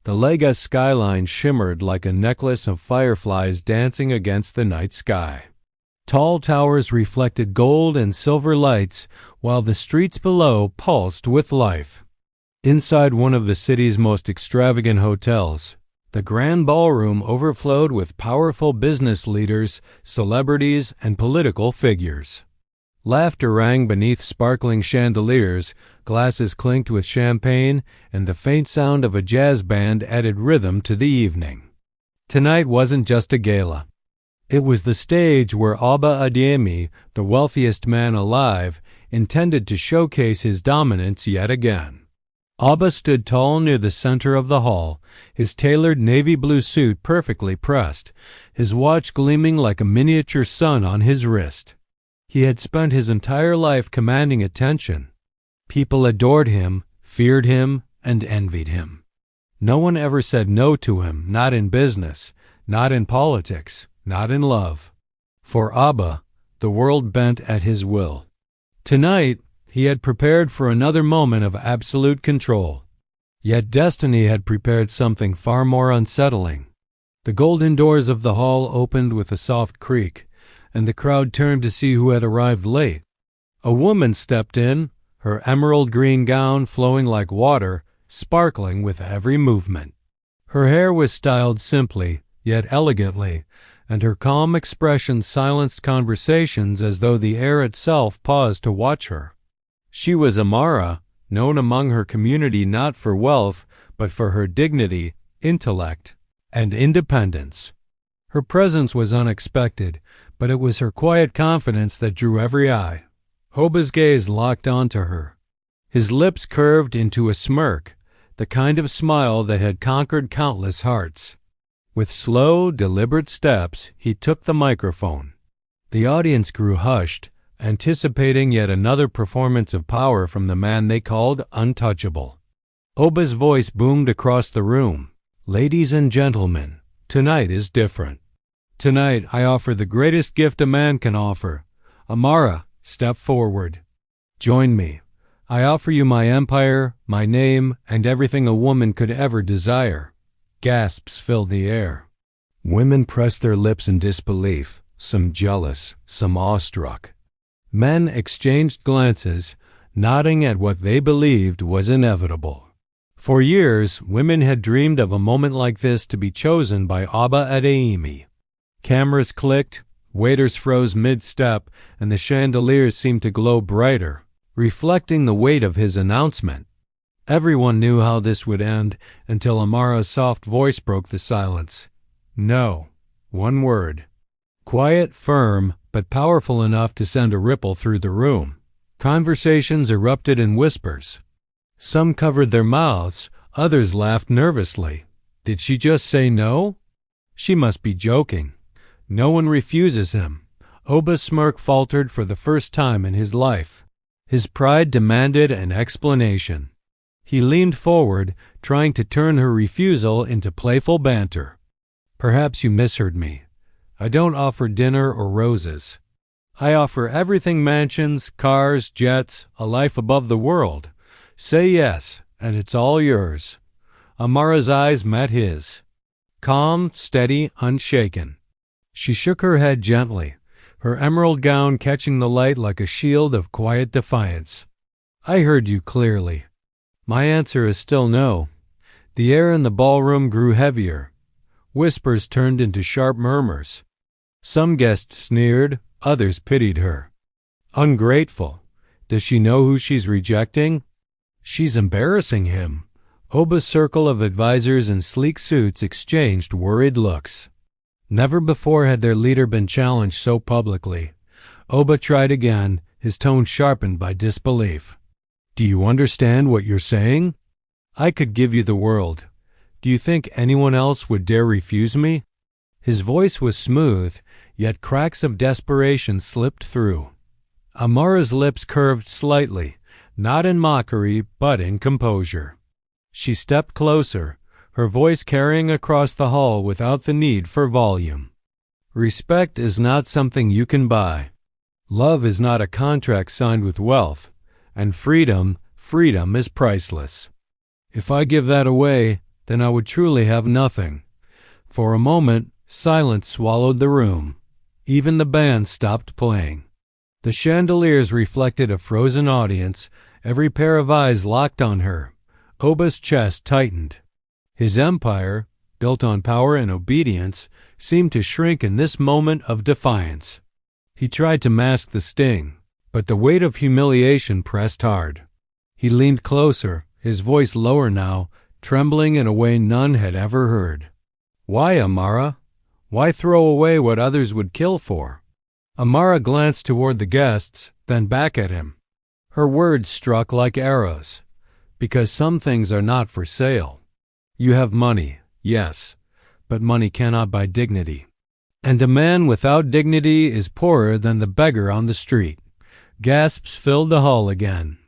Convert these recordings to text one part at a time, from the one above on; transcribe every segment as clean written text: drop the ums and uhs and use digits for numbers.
The Lagos skyline shimmered like a necklace of fireflies dancing against the night sky. Tall towers reflected gold and silver lights, while the streets below pulsed with life. Inside one of the city's most extravagant hotels, the grand ballroom overflowed with powerful business leaders, celebrities, and political figures. Laughter rang beneath sparkling chandeliers, glasses clinked with champagne, and the faint sound of a jazz band added rhythm to the evening. Tonight wasn't just a gala. It was the stage where Abba Adeyemi, the wealthiest man alive, intended to showcase his dominance yet again. Abba stood tall near the center of the hall, his tailored navy blue suit perfectly pressed, his watch gleaming like a miniature sun on his wrist. He had spent his entire life commanding attention. People adored him, feared him, and envied him. No one ever said no to him, not in business, not in politics, not in love. For Abba, the world bent at his will. Tonight, he had prepared for another moment of absolute control. Yet destiny had prepared something far more unsettling. The golden doors of the hall opened with a soft creak, and the crowd turned to see who had arrived late. A woman stepped in, her emerald green gown flowing like water, sparkling with every movement. Her hair was styled simply, yet elegantly, and her calm expression silenced conversations as though the air itself paused to watch her. She was Amara, known among her community not for wealth, but for her dignity, intellect, and independence. Her presence was unexpected, but it was her quiet confidence that drew every eye. Oba's gaze locked onto her. His lips curved into a smirk, the kind of smile that had conquered countless hearts. With slow, deliberate steps, he took the microphone. The audience grew hushed, anticipating yet another performance of power from the man they called untouchable. Oba's voice boomed across the room. "Ladies and gentlemen, tonight is different. Tonight I offer the greatest gift a man can offer. Amara, step forward. Join me. I offer you my empire, my name, and everything a woman could ever desire." Gasps filled the air. Women pressed their lips in disbelief, some jealous, some awestruck. Men exchanged glances, nodding at what they believed was inevitable. For years, women had dreamed of a moment like this to be chosen by Abba Adeyemi. Cameras clicked, waiters froze mid-step, and the chandeliers seemed to glow brighter, reflecting the weight of his announcement. Everyone knew how this would end until Amara's soft voice broke the silence. No. One word. Quiet, firm, but powerful enough to send a ripple through the room. Conversations erupted in whispers. Some covered their mouths, others laughed nervously. Did she just say no? She must be joking. No one refuses him. Oba's smirk faltered for the first time in his life. His pride demanded an explanation. He leaned forward, trying to turn her refusal into playful banter. "Perhaps you misheard me. I don't offer dinner or roses. I offer everything: mansions, cars, jets, a life above the world. Say yes, and it's all yours." Amara's eyes met his. Calm, steady, unshaken. She shook her head gently, her emerald gown catching the light like a shield of quiet defiance. "I heard you clearly. My answer is still no." The air in the ballroom grew heavier. Whispers turned into sharp murmurs. Some guests sneered, others pitied her. Ungrateful. Does she know who she's rejecting? She's embarrassing him. Oba's circle of advisors in sleek suits exchanged worried looks. Never before had their leader been challenged so publicly. Oba tried again, his tone sharpened by disbelief. "Do you understand what you're saying? I could give you the world. Do you think anyone else would dare refuse me?" His voice was smooth, yet cracks of desperation slipped through. Amara's lips curved slightly, not in mockery, but in composure. She stepped closer, her voice carrying across the hall without the need for volume. "Respect is not something you can buy. Love is not a contract signed with wealth. And freedom is priceless. If I give that away, then I would truly have nothing. For a moment, silence swallowed the room. Even the band stopped playing. The chandeliers reflected a frozen audience, every pair of eyes locked on her. Oba's chest tightened. His empire, built on power and obedience, seemed to shrink in this moment of defiance. He tried to mask the sting, but the weight of humiliation pressed hard. He leaned closer, his voice lower now, trembling in a way none had ever heard. "Why, Amara? Why throw away what others would kill for?" Amara glanced toward the guests, then back at him. Her words struck like arrows. "Because some things are not for sale. You have money, yes, but money cannot buy dignity. And a man without dignity is poorer than the beggar on the street." Gasps filled the hall again.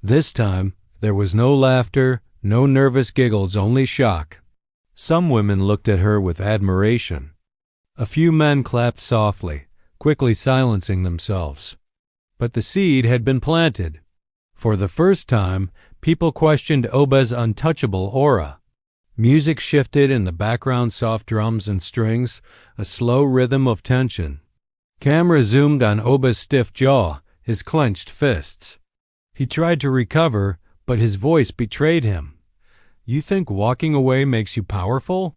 This time, there was no laughter, no nervous giggles, only shock. Some women looked at her with admiration. A few men clapped softly, quickly silencing themselves. But the seed had been planted. For the first time, people questioned Oba's untouchable aura. Music shifted in the background, soft drums and strings, a slow rhythm of tension. Camera zoomed on Oba's stiff jaw, his clenched fists. He tried to recover, but his voice betrayed him. "You think walking away makes you powerful?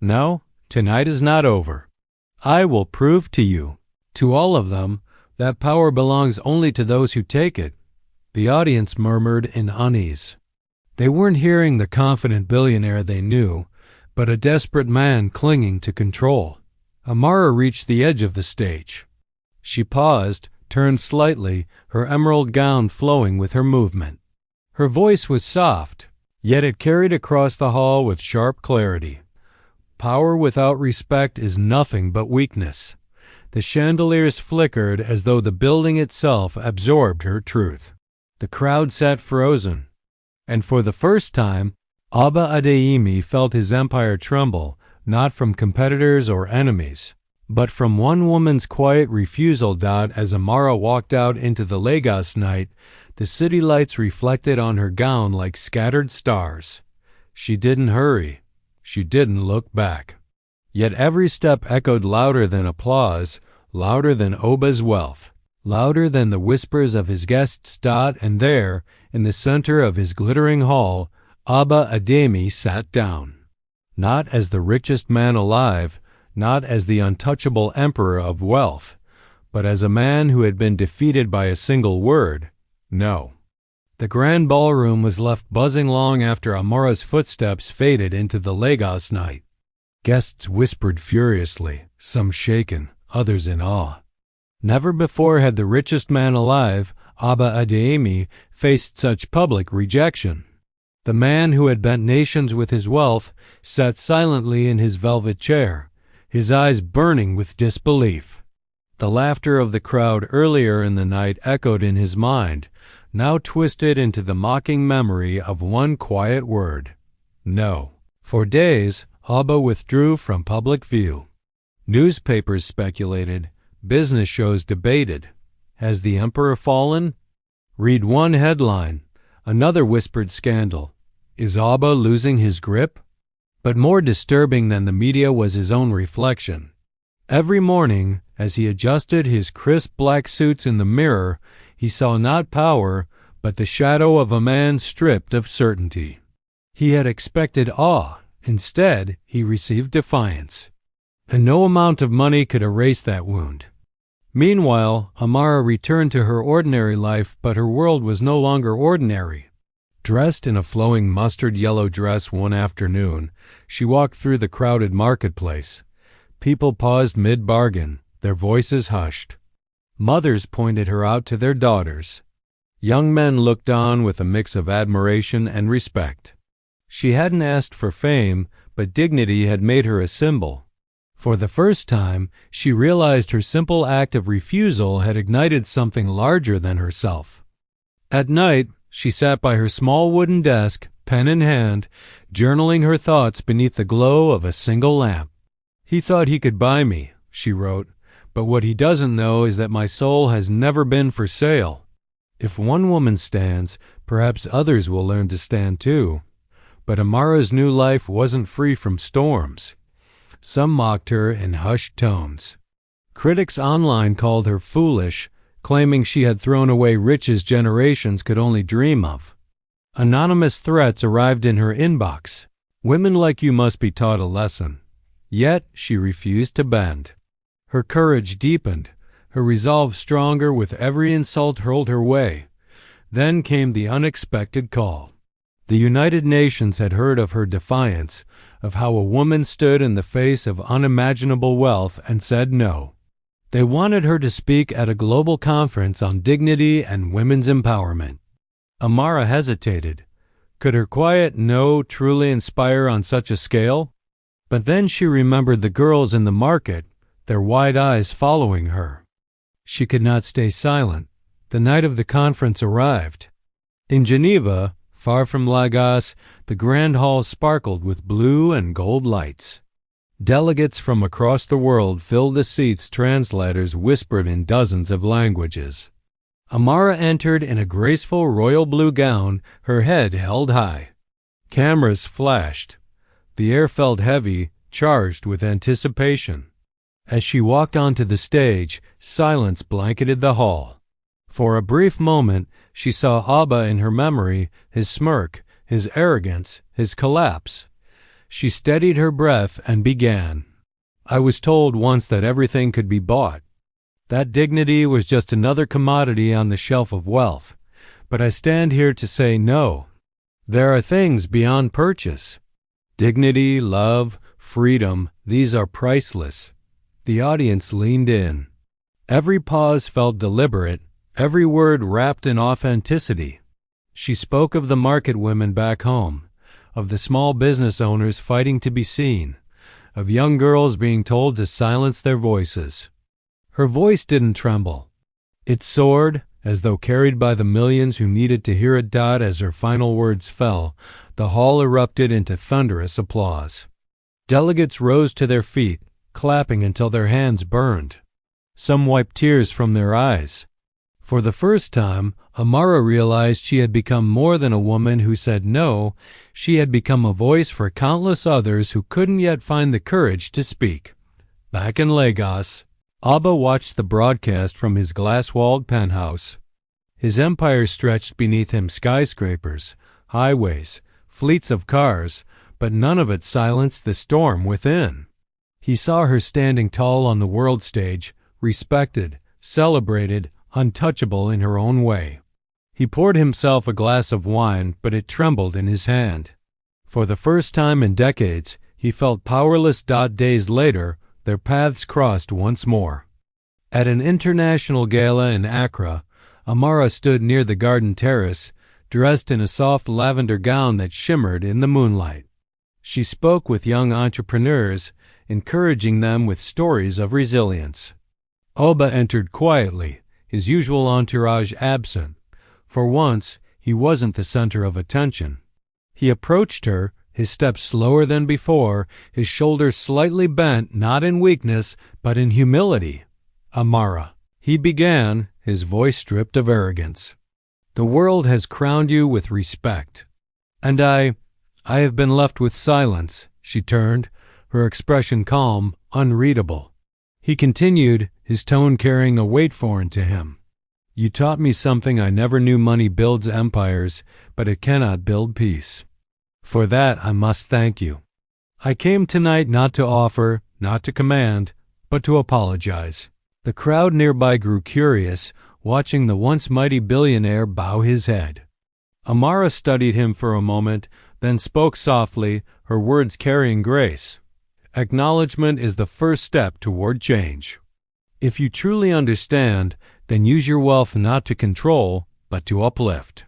No, tonight is not over. I will prove to you, to all of them, that power belongs only to those who take it." The audience murmured in unease. They weren't hearing the confident billionaire they knew, but a desperate man clinging to control. Amara reached the edge of the stage. She paused, turned slightly, her emerald gown flowing with her movement. Her voice was soft, yet it carried across the hall with sharp clarity. Power without respect is nothing but weakness. The chandeliers flickered as though the building itself absorbed her truth. The crowd sat frozen. And for the first time, Aba Adeyemi felt his empire tremble, not from competitors or enemies, but from one woman's quiet refusal. As Amara walked out into the Lagos night, the city lights reflected on her gown like scattered stars. She didn't hurry. She didn't look back. Yet every step echoed louder than applause, louder than Oba's wealth, louder than the whispers of his guests. And there, in the center of his glittering hall, Aba Adeyemi sat down. Not as the richest man alive, not as the untouchable emperor of wealth, but as a man who had been defeated by a single word: no. The grand ballroom was left buzzing long after Amara's footsteps faded into the Lagos night. Guests whispered furiously, some shaken, others in awe. Never before had the richest man alive, Aba Adeyemi, faced such public rejection. The man who had bent nations with his wealth sat silently in his velvet chair, his eyes burning with disbelief. The laughter of the crowd earlier in the night echoed in his mind, now twisted into the mocking memory of one quiet word: no. For days, Aba withdrew from public view. Newspapers speculated, business shows debated. Has the emperor fallen? Read one headline. Another whispered scandal. Is Aba losing his grip? But more disturbing than the media was his own reflection. Every morning, as he adjusted his crisp black suits in the mirror, he saw not power, but the shadow of a man stripped of certainty. He had expected awe. Instead, he received defiance. And no amount of money could erase that wound. Meanwhile, Amara returned to her ordinary life, but her world was no longer ordinary. Dressed in a flowing mustard yellow dress one afternoon, she walked through the crowded marketplace. People paused mid-bargain, their voices hushed. Mothers pointed her out to their daughters. Young men looked on with a mix of admiration and respect. She hadn't asked for fame, but dignity had made her a symbol. For the first time, she realized her simple act of refusal had ignited something larger than herself. At night, she sat by her small wooden desk, pen in hand, journaling her thoughts beneath the glow of a single lamp. "He thought he could buy me," she wrote, "but what he doesn't know is that my soul has never been for sale. If one woman stands, perhaps others will learn to stand too. But Amara's new life wasn't free from storms. Some mocked her in hushed tones. Critics online called her foolish, claiming she had thrown away riches generations could only dream of. Anonymous threats arrived in her inbox. Women like you must be taught a lesson. Yet she refused to bend. Her courage deepened, her resolve stronger with every insult hurled her way. Then came the unexpected call. The United Nations had heard of her defiance, of how a woman stood in the face of unimaginable wealth and said no. They wanted her to speak at a global conference on dignity and women's empowerment. Amara hesitated. Could her quiet no truly inspire on such a scale? But then she remembered the girls in the market, their wide eyes following her. She could not stay silent. The night of the conference arrived. In Geneva, far from Lagos, the grand hall sparkled with blue and gold lights. Delegates from across the world filled the seats. Translators whispered in dozens of languages. Amara entered in a graceful royal blue gown, her head held high. Cameras flashed. The air felt heavy, charged with anticipation. As she walked onto the stage, silence blanketed the hall. For a brief moment, she saw Abba in her memory, his smirk, his arrogance, his collapse. She steadied her breath and began. I was told once that everything could be bought. That dignity was just another commodity on the shelf of wealth. But I stand here to say no. There are things beyond purchase. Dignity, love, freedom, these are priceless. The audience leaned in. Every pause felt deliberate, every word wrapped in authenticity. She spoke of the market women back home, of the small business owners fighting to be seen, of young girls being told to silence their voices. Her voice didn't tremble. It soared, as though carried by the millions who needed to hear it. As her final words fell, the hall erupted into thunderous applause. Delegates rose to their feet, clapping until their hands burned. Some wiped tears from their eyes. For the first time, Amara realized she had become more than a woman who said no. She had become a voice for countless others who couldn't yet find the courage to speak. Back in Lagos, Abba watched the broadcast from his glass-walled penthouse. His empire stretched beneath him, skyscrapers, highways, fleets of cars, but none of it silenced the storm within. He saw her standing tall on the world stage, respected, celebrated, untouchable in her own way. He poured himself a glass of wine, but it trembled in his hand. For the first time in decades, he felt powerless. Days later, their paths crossed once more. At an international gala in Accra, Amara stood near the garden terrace, dressed in a soft lavender gown that shimmered in the moonlight. She spoke with young entrepreneurs, encouraging them with stories of resilience. Oba entered quietly, his usual entourage absent. For once, he wasn't the center of attention. He approached her, his steps slower than before, his shoulders slightly bent, not in weakness, but in humility. Amara, he began, his voice stripped of arrogance. The world has crowned you with respect. And I have been left with silence. She turned, her expression calm, unreadable. He continued, his tone carrying a weight foreign to him. You taught me something I never knew. Money builds empires, but it cannot build peace. For that I must thank you. I came tonight not to offer, not to command, but to apologize. The crowd nearby grew curious, watching the once mighty billionaire bow his head. Amara studied him for a moment, then spoke softly, her words carrying grace. Acknowledgement is the first step toward change. If you truly understand, then use your wealth not to control, but to uplift.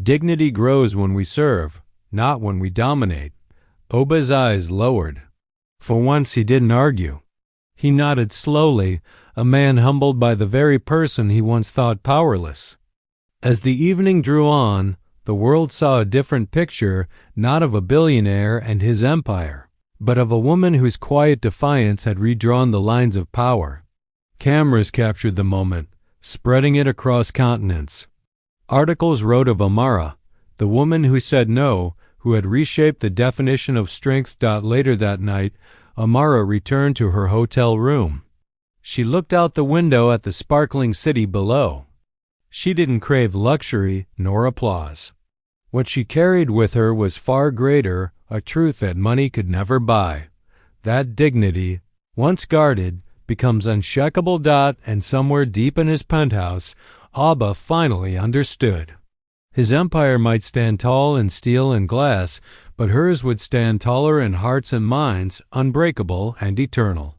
Dignity grows when we serve, not when we dominate. Oba's eyes lowered. For once he didn't argue. He nodded slowly, a man humbled by the very person he once thought powerless. As the evening drew on, the world saw a different picture, not of a billionaire and his empire, but of a woman whose quiet defiance had redrawn the lines of power. Cameras captured the moment, spreading it across continents. Articles wrote of Amara, the woman who said no, who had reshaped the definition of strength. Later that night, Amara returned to her hotel room. She looked out the window at the sparkling city below. She didn't crave luxury nor applause. What she carried with her was far greater, a truth that money could never buy. That dignity, once guarded, becomes unshakable. And somewhere deep in his penthouse, Abba finally understood. His empire might stand tall in steel and glass, but hers would stand taller in hearts and minds, unbreakable and eternal.